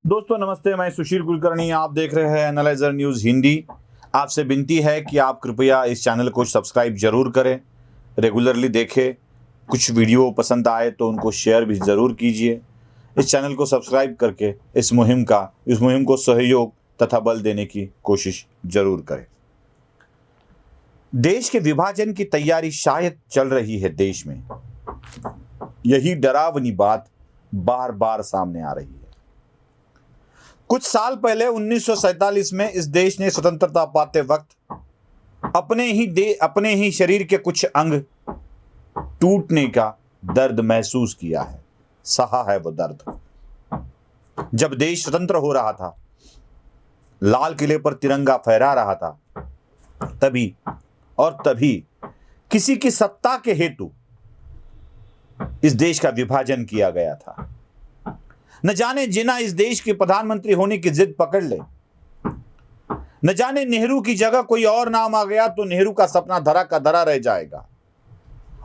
दोस्तों नमस्ते, मैं सुशील कुलकर्णी। आप देख रहे हैं एनालाइजर न्यूज़ हिंदी। आपसे विनती है कि आप कृपया इस चैनल को सब्सक्राइब जरूर करें, रेगुलरली देखें। कुछ वीडियो पसंद आए तो उनको शेयर भी ज़रूर कीजिए। इस चैनल को सब्सक्राइब करके इस मुहिम को सहयोग तथा बल देने की कोशिश जरूर करें। देश के विभाजन की तैयारी शायद चल रही है देश में। यही डरावनी बात बार बार सामने आ रही है। कुछ साल पहले 1947 में इस देश ने स्वतंत्रता पाते वक्त अपने ही शरीर के कुछ अंग टूटने का दर्द महसूस किया है, सहा है वो दर्द। जब देश स्वतंत्र हो रहा था, लाल किले पर तिरंगा फहरा रहा था, तभी किसी की सत्ता के हेतु इस देश का विभाजन किया गया था। न जाने जिना इस देश के प्रधानमंत्री होने की जिद पकड़ ले, न जाने नेहरू की जगह कोई और नाम आ गया तो नेहरू का सपना धरा का धरा रह जाएगा।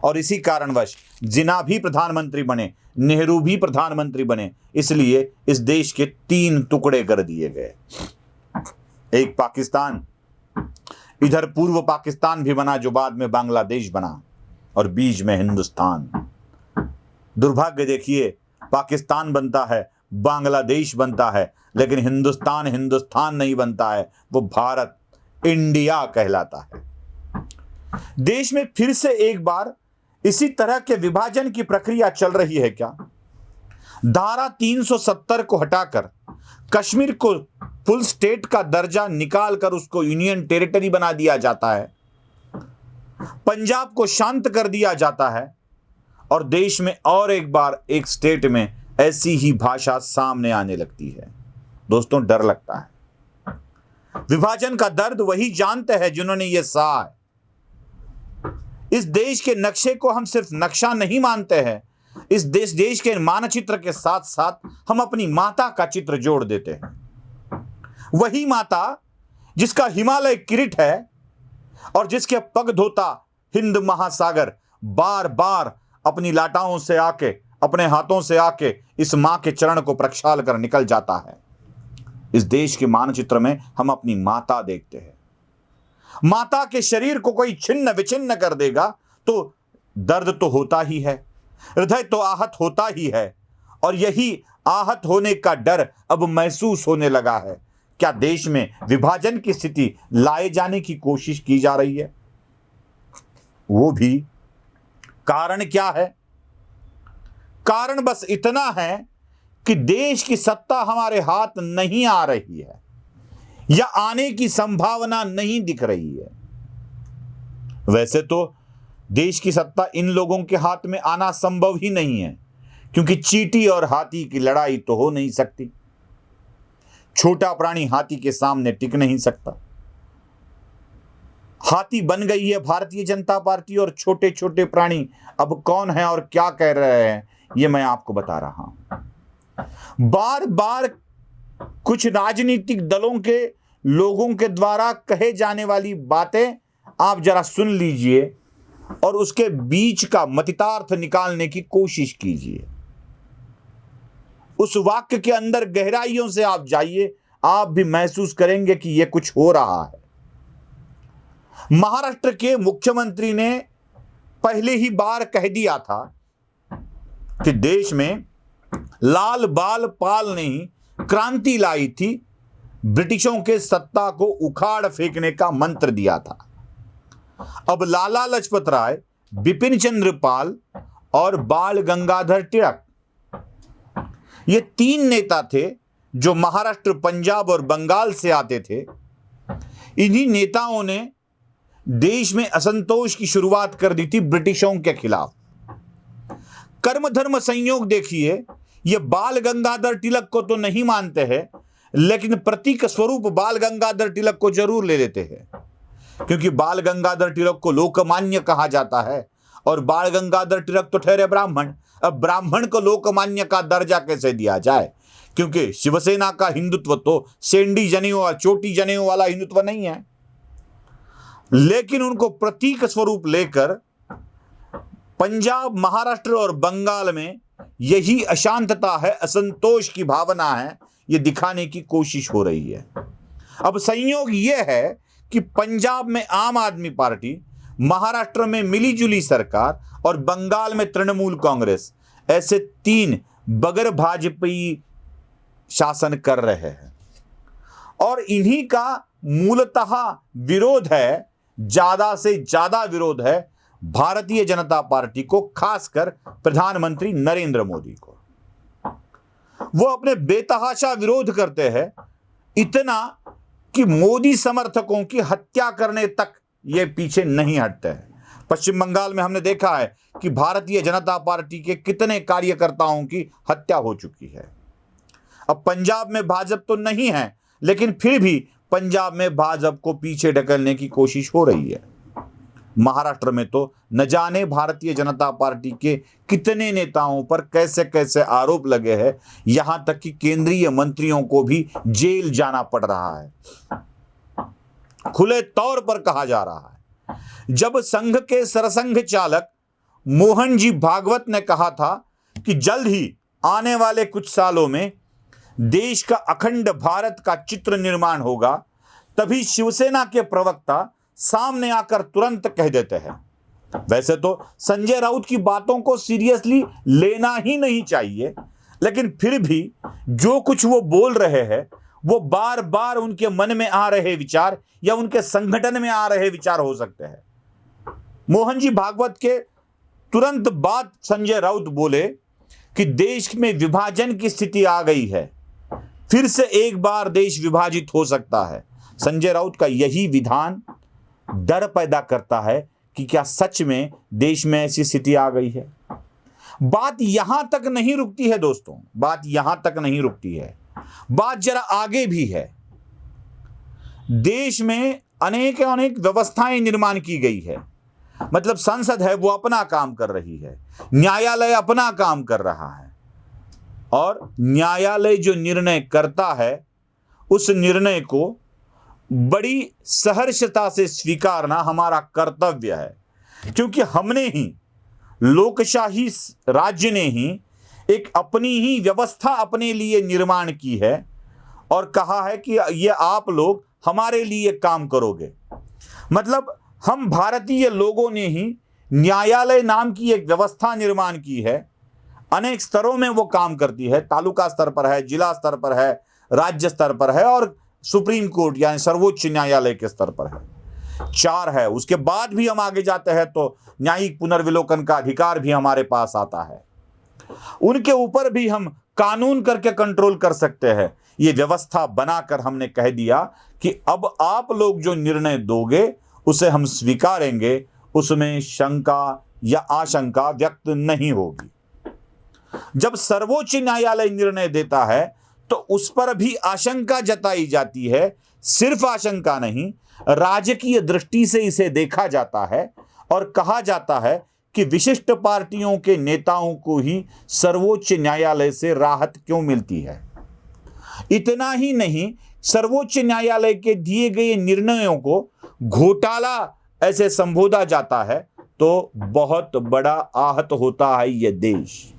और इसी कारणवश जिना भी प्रधानमंत्री बने, नेहरू भी प्रधानमंत्री बने, इसलिए इस देश के 3 टुकड़े कर दिए गए। एक पाकिस्तान, इधर पूर्व पाकिस्तान भी बना जो बाद में बांग्लादेश बना, और बीच में हिंदुस्तान। दुर्भाग्य देखिए, पाकिस्तान बनता है, बांग्लादेश बनता है, लेकिन हिंदुस्तान नहीं बनता है, वो भारत, इंडिया कहलाता है। देश में फिर से एक बार इसी तरह के विभाजन की प्रक्रिया चल रही है क्या? धारा 370 को हटाकर कश्मीर को फुल स्टेट का दर्जा निकालकर उसको यूनियन टेरिटरी बना दिया जाता है, पंजाब को शांत कर दिया जाता है, और देश में और एक बार एक स्टेट में ऐसी ही भाषा सामने आने लगती है। दोस्तों, डर लगता है। विभाजन का दर्द वही जानते हैं जिन्होंने यह सहा है। इस देश के नक्शे को हम सिर्फ नक्शा नहीं मानते हैं, इस देश के मानचित्र के साथ साथ हम अपनी माता का चित्र जोड़ देते हैं। वही माता जिसका हिमालय किरीट है और जिसके पग धोता हिंद महासागर बार बार अपनी लाटाओं से आके, अपने हाथों से आके इस मां के चरण को प्रक्षाल कर निकल जाता है। इस देश के मानचित्र में हम अपनी माता देखते हैं। माता के शरीर को कोई छिन्न विचिन्न कर देगा तो दर्द तो होता ही है, हृदय तो आहत होता ही है, और यही आहत होने का डर अब महसूस होने लगा है। क्या देश में विभाजन की स्थिति लाए जाने की कोशिश की जा रही है? वो भी कारण क्या है? कारण बस इतना है कि देश की सत्ता हमारे हाथ नहीं आ रही है, या आने की संभावना नहीं दिख रही है। वैसे तो देश की सत्ता इन लोगों के हाथ में आना संभव ही नहीं है, क्योंकि चींटी और हाथी की लड़ाई तो हो नहीं सकती। छोटा प्राणी हाथी के सामने टिक नहीं सकता। हाथी बन गई है भारतीय जनता पार्टी, और छोटे छोटे प्राणी अब कौन है और क्या कह रहे हैं ये मैं आपको बता रहा हूं। बार बार कुछ राजनीतिक दलों के लोगों के द्वारा कहे जाने वाली बातें आप जरा सुन लीजिए और उसके बीच का मतितार्थ निकालने की कोशिश कीजिए। उस वाक्य के अंदर गहराइयों से आप जाइए, आप भी महसूस करेंगे कि यह कुछ हो रहा है। महाराष्ट्र के मुख्यमंत्री ने पहले ही बार कह दिया था कि देश में लाल बाल पाल ने ही क्रांति लाई थी, ब्रिटिशों के सत्ता को उखाड़ फेंकने का मंत्र दिया था। अब लाला लाजपत राय, बिपिन चंद्र पाल और बाल गंगाधर तिलक, ये 3 नेता थे जो महाराष्ट्र, पंजाब और बंगाल से आते थे। इन्हीं नेताओं ने देश में असंतोष की शुरुआत कर दी थी ब्रिटिशों के खिलाफ। कर्म धर्म संयोग देखिए, ये बाल गंगाधर तिलक को तो नहीं मानते हैं, लेकिन प्रतीक स्वरूप बाल गंगाधर तिलक को जरूर ले लेते हैं, क्योंकि बाल गंगाधर तिलक को लोकमान्य कहा जाता है, और बाल गंगाधर तिलक तो ठहरे ब्राह्मण। अब ब्राह्मण को लोकमान्य का दर्जा कैसे दिया जाए? क्योंकि शिवसेना का हिंदुत्व तो सेंडी जनेऊ और चोटी जनेऊ वाला हिंदुत्व नहीं है, लेकिन उनको प्रतीक स्वरूप लेकर पंजाब, महाराष्ट्र और बंगाल में यही अशांतता है, असंतोष की भावना है, ये दिखाने की कोशिश हो रही है। अब संयोग यह है कि पंजाब में आम आदमी पार्टी, महाराष्ट्र में मिलीजुली सरकार और बंगाल में तृणमूल कांग्रेस, ऐसे 3 बगैर भाजपाई शासन कर रहे हैं और इन्हीं का मूलतः विरोध है, ज्यादा से ज्यादा विरोध है भारतीय जनता पार्टी को, खासकर प्रधानमंत्री नरेंद्र मोदी को। वो अपने बेतहाशा विरोध करते हैं, इतना कि मोदी समर्थकों की हत्या करने तक ये पीछे नहीं हटते हैं। पश्चिम बंगाल में हमने देखा है कि भारतीय जनता पार्टी के कितने कार्यकर्ताओं की हत्या हो चुकी है। अब पंजाब में भाजपा तो नहीं है, लेकिन फिर भी पंजाब में भाजपा को पीछे ढकेलने की कोशिश हो रही है। महाराष्ट्र में तो न जाने भारतीय जनता पार्टी के कितने नेताओं पर कैसे कैसे आरोप लगे हैं, यहां तक कि केंद्रीय मंत्रियों को भी जेल जाना पड़ रहा है। खुले तौर पर कहा जा रहा है, जब संघ के सरसंघ चालक मोहन जी भागवत ने कहा था कि जल्द ही आने वाले कुछ सालों में देश का अखंड भारत का चित्र निर्माण होगा, तभी शिवसेना के प्रवक्ता सामने आकर तुरंत कह देते हैं। वैसे तो संजय राउत की बातों को सीरियसली लेना ही नहीं चाहिए, लेकिन फिर भी जो कुछ वो बोल रहे हैं वो बार बार उनके मन में आ रहे विचार या उनके संगठन में आ रहे विचार हो सकते हैं। मोहन जी भागवत के तुरंत बाद संजय राउत बोले कि देश में विभाजन की स्थिति आ गई है, फिर से एक बार देश विभाजित हो सकता है। संजय राउत का यही विधान डर पैदा करता है कि क्या सच में देश में ऐसी स्थिति आ गई है। बात यहां तक नहीं रुकती है दोस्तों, बात यहां तक नहीं रुकती है, बात जरा आगे भी है। देश में अनेक अनेक व्यवस्थाएं निर्माण की गई है, मतलब संसद है वो अपना काम कर रही है, न्यायालय अपना काम कर रहा है, और न्यायालय जो निर्णय करता है उस निर्णय को बड़ी सहर्षता से स्वीकारना हमारा कर्तव्य है, क्योंकि हमने ही, लोकशाही राज्य ने ही एक अपनी ही व्यवस्था अपने लिए निर्माण की है और कहा है कि ये आप लोग हमारे लिए काम करोगे। मतलब हम भारतीय लोगों ने ही न्यायालय नाम की एक व्यवस्था निर्माण की है, अनेक स्तरों में वो काम करती है, तालुका स्तर पर है, जिला स्तर पर है, राज्य स्तर पर है और सुप्रीम कोर्ट यानी सर्वोच्च न्यायालय के स्तर पर है। 4 है। उसके बाद भी हम आगे जाते हैं तो न्यायिक पुनर्विलोकन का अधिकार भी हमारे पास आता है, उनके ऊपर भी हम कानून करके कंट्रोल कर सकते हैं। ये व्यवस्था बनाकर हमने कह दिया कि अब आप लोग जो निर्णय दोगे उसे हम स्वीकारेंगे, उसमें शंका या आशंका व्यक्त नहीं होगी। जब सर्वोच्च न्यायालय निर्णय देता है तो उस पर भी आशंका जताई जाती है, सिर्फ आशंका नहीं, राजकीय दृष्टि से इसे देखा जाता है और कहा जाता है कि विशिष्ट पार्टियों के नेताओं को ही सर्वोच्च न्यायालय से राहत क्यों मिलती है। इतना ही नहीं, सर्वोच्च न्यायालय के दिए गए निर्णयों को घोटाला ऐसे संबोधा जाता है तो बहुत बड़ा आहत होता है यह देश।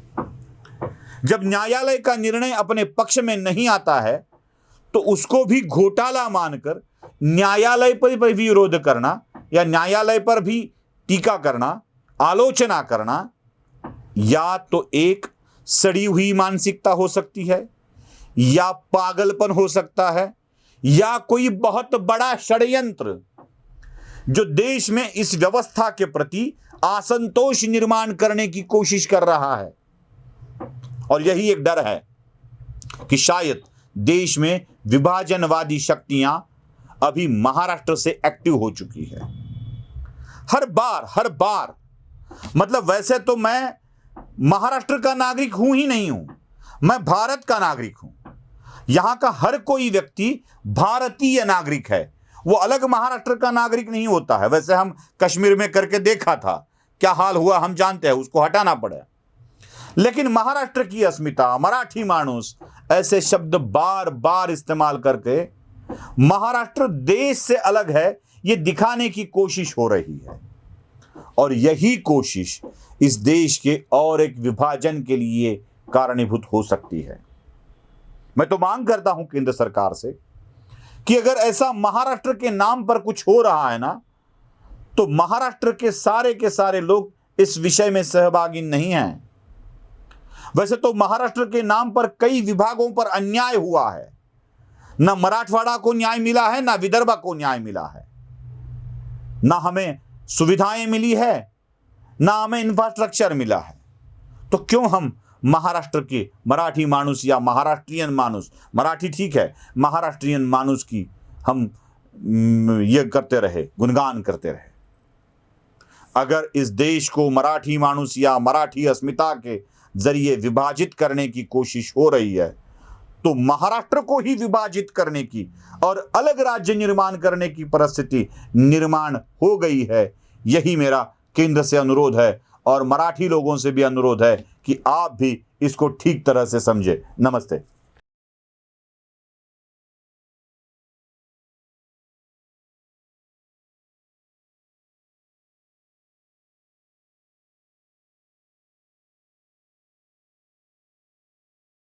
जब न्यायालय का निर्णय अपने पक्ष में नहीं आता है तो उसको भी घोटाला मानकर न्यायालय पर भी विरोध करना या न्यायालय पर भी टीका करना, आलोचना करना, या तो एक सड़ी हुई मानसिकता हो सकती है, या पागलपन हो सकता है, या कोई बहुत बड़ा षड्यंत्र जो देश में इस व्यवस्था के प्रति असंतोष निर्माण करने की कोशिश कर रहा है। और यही एक डर है कि शायद देश में विभाजनवादी शक्तियां अभी महाराष्ट्र से एक्टिव हो चुकी है। हर बार मतलब वैसे तो मैं महाराष्ट्र का नागरिक हूं ही नहीं हूं, मैं भारत का नागरिक हूं। यहां का हर कोई व्यक्ति भारतीय नागरिक है, वो अलग महाराष्ट्र का नागरिक नहीं होता है। वैसे हम कश्मीर में करके देखा था, क्या हाल हुआ हम जानते हैं, उसको हटाना पड़ा। लेकिन महाराष्ट्र की अस्मिता, मराठी मानुस, ऐसे शब्द बार बार इस्तेमाल करके महाराष्ट्र देश से अलग है ये दिखाने की कोशिश हो रही है। और यही कोशिश इस देश के और एक विभाजन के लिए कारणीभूत हो सकती है। मैं तो मांग करता हूं केंद्र सरकार से कि अगर ऐसा महाराष्ट्र के नाम पर कुछ हो रहा है ना, तो महाराष्ट्र के सारे लोग इस विषय में सहभागी नहीं हैं। वैसे तो महाराष्ट्र के नाम पर कई विभागों पर अन्याय हुआ है। ना मराठवाड़ा को न्याय मिला है, ना विदर्भ को न्याय मिला है, ना हमें सुविधाएं मिली है, ना हमें इंफ्रास्ट्रक्चर मिला है। तो क्यों हम महाराष्ट्र के मराठी मानुस या महाराष्ट्रियन मानुस, मराठी ठीक है, महाराष्ट्रियन मानुस की हम ये करते रहे, गुणगान करते रहे। अगर इस देश को मराठी मानुस या मराठी अस्मिता के जरिए विभाजित करने की कोशिश हो रही है, तो महाराष्ट्र को ही विभाजित करने की और अलग राज्य निर्माण करने की परिस्थिति निर्माण हो गई है। यही मेरा केंद्र से अनुरोध है और मराठी लोगों से भी अनुरोध है कि आप भी इसको ठीक तरह से समझे। नमस्ते।